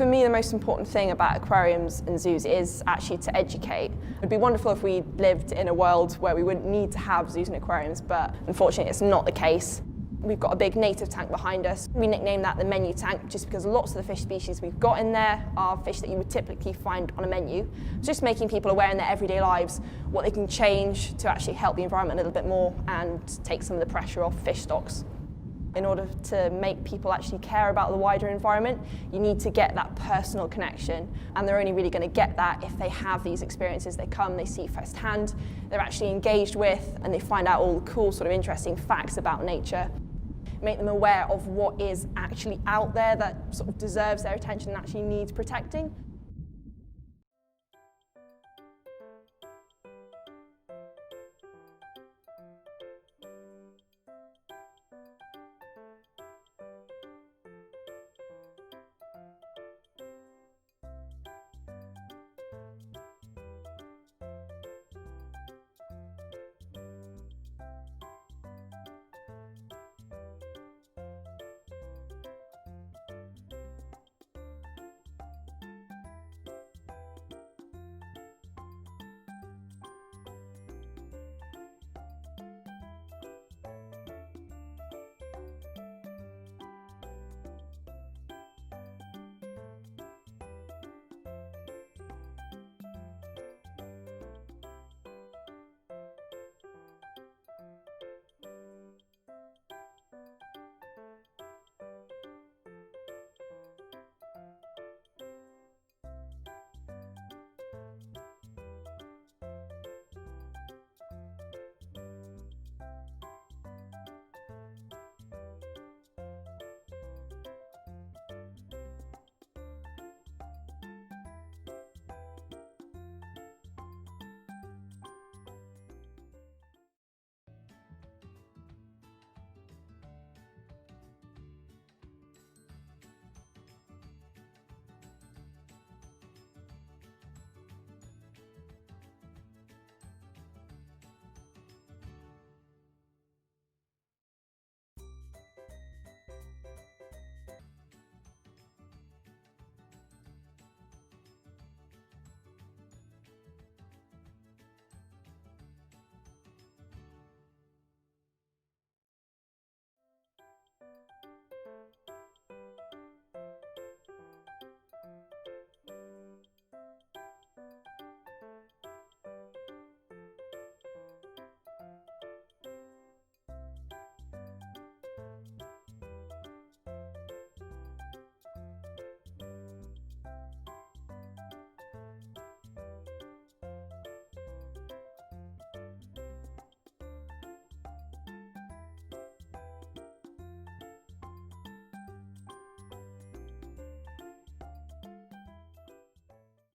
For me, the most important thing about aquariums and zoos is actually to educate. It would be wonderful if we lived in a world where we wouldn't need to have zoos and aquariums, but unfortunately it's not the case. We've got a big native tank behind us. We nicknamed that the menu tank just because lots of the fish species we've got in there are fish that you would typically find on a menu. Just making people aware in their everyday lives what they can change to actually help the environment a little bit more and take some of the pressure off fish stocks. In order to make people actually care about the wider environment, you need to get that personal connection, and they're only really going to get that if they have these experiences. They come, they see firsthand, they're actually engaged with, and they find out all the cool sort of interesting facts about nature. Make them aware of what is actually out there that sort of deserves their attention and actually needs protecting.